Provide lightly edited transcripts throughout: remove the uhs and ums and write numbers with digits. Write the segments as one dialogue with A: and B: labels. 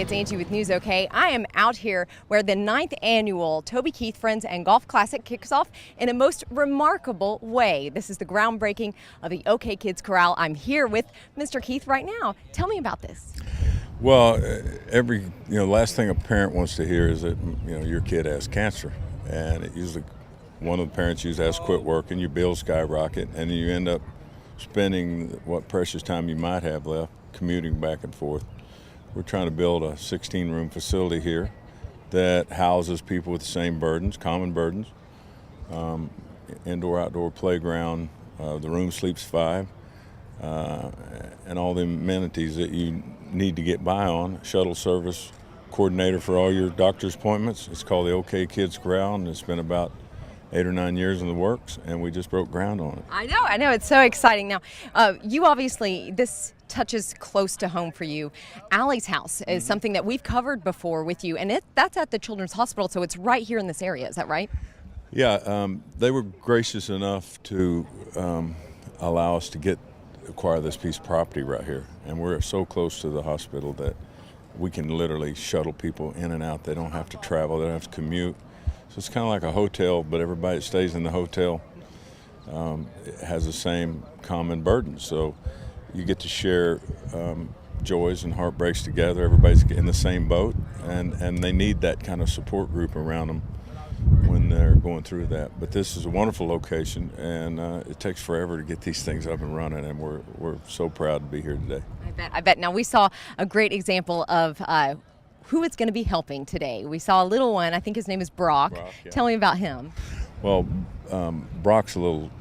A: it's Angie with News OK. I am out here where the 9th annual Toby Keith Friends and Golf Classic kicks off in a most remarkable way. This is the groundbreaking of the OK Kids Korral. I'm here with Mr. Keith right now. Tell me about this.
B: Well, last thing a parent wants to hear is that, your kid has cancer. And it usually, one of the parents usually has to quit work and your bills skyrocket, and you end up spending what precious time you might have left commuting back and forth. We're trying to build a 16-room facility here that houses people with the same burdens, common burdens, indoor-outdoor playground, the room sleeps 5, and all the amenities that you need to get by on. Shuttle service coordinator for all your doctor's appointments. It's called the OK Kids Korral, and it's been about 8 or 9 years in the works, and we just broke ground on it.
A: I know, it's so exciting. Now, you obviously, this touches close to home for you. Allie's house is something that we've covered before with you, and that's at the Children's Hospital, so it's right here in this area, is that right?
B: Yeah, they were gracious enough to allow us to acquire this piece of property right here, and we're so close to the hospital that we can literally shuttle people in and out. They don't have to travel, they don't have to commute. So it's kind of like a hotel, but everybody that stays in the hotel has the same common burden. So you get to share joys and heartbreaks together. Everybody's in the same boat, and they need that kind of support group around them when they're going through that. But this is a wonderful location, and it takes forever to get these things up and running, and we're so proud to be here today.
A: I bet. Now, we saw a great example of who it's going to be helping today. We saw a little one, I think his name is Brock.
B: Yeah.
A: Tell me about him.
B: Well, Brock's a little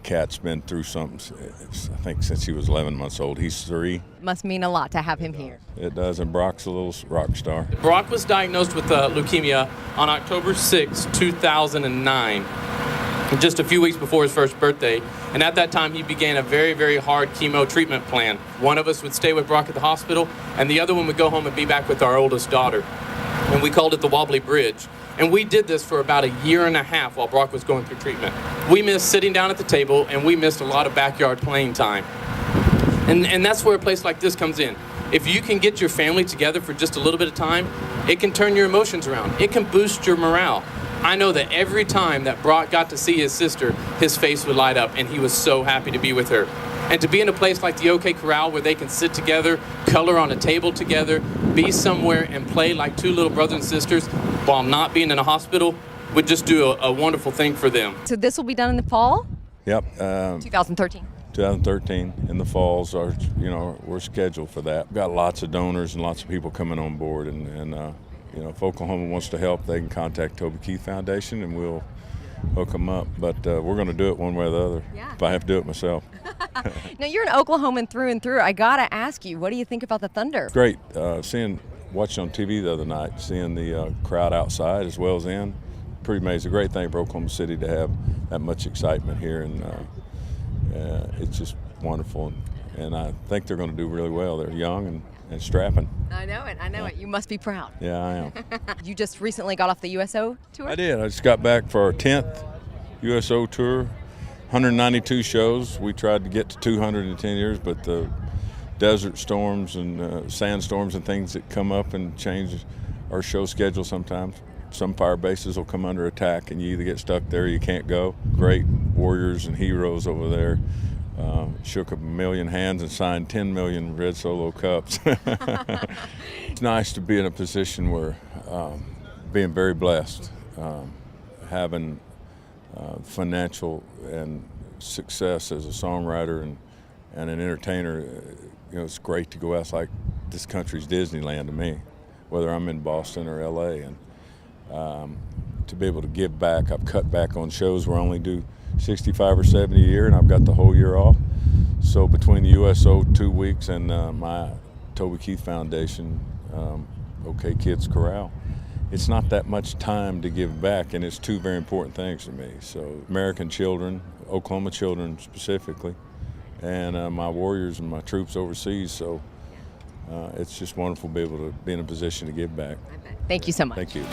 B: cat's been through something, I think, since he was 11 months old. He's 3.
A: Must mean a lot to have him here.
B: It does, and Brock's a little rock star.
C: Brock was diagnosed with leukemia on October 6, 2009, just a few weeks before his first birthday. And at that time, he began a very, very hard chemo treatment plan. One of us would stay with Brock at the hospital, and the other one would go home and be back with our oldest daughter. And we called it the Wobbly Bridge. And we did this for about a year and a half while Brock was going through treatment. We missed sitting down at the table, and we missed a lot of backyard playing time. And that's where a place like this comes in. If you can get your family together for just a little bit of time, it can turn your emotions around. It can boost your morale. I know that every time that Brock got to see his sister, his face would light up, and he was so happy to be with her. And to be in a place like the OK Korral where they can sit together, color on a table together, be somewhere and play like two little brothers and sisters while not being in a hospital would just do a wonderful thing for them.
A: So this will be done in the fall?
B: Yep.
A: 2013.
B: 2013 in the falls we're scheduled for that. We've got lots of donors and lots of people coming on board, and if Oklahoman wants to help, they can contact Toby Keith Foundation and we'll hook them up. But we're going to do it one way or the other.
A: Yeah.
B: If I have to do it myself.
A: Now, you're an Oklahoman through and through. I gotta ask you, what do you think about the Thunder?
B: Great. Watching on TV the other night, seeing the crowd outside as well as in, pretty amazing. Great thing for Oklahoma City to have that much excitement here, and it's just wonderful. And I think they're going to do really well. They're young and strapping.
A: I know it. You must be proud.
B: Yeah, I am.
A: You just recently got off the USO tour?
B: I did. I just got back for our 10th USO tour, 192 shows. We tried to get to 200 in 10 years, but the desert storms and sandstorms and things that come up and change our show schedule sometimes. Some fire bases will come under attack, and you either get stuck there or you can't go. Great warriors and heroes over there. Shook 1 million hands and signed 10 million red Solo cups. It's nice to be in a position where being very blessed, having financial and success as a songwriter and an entertainer. It's great to go out. It's like this country's Disneyland to me, whether I'm in Boston or LA. And to be able to give back, I've cut back on shows where I only do 65 or 70 a year, and I've got the whole year off. So between the USO 2 weeks and my Toby Keith Foundation, OK Kids Korral, it's not that much time to give back, and it's 2 very important things to me. So American children, Oklahoma children specifically, and my warriors and my troops overseas. So it's just wonderful to be able to be in a position to give back.
A: Thank you so much.
B: Thank you.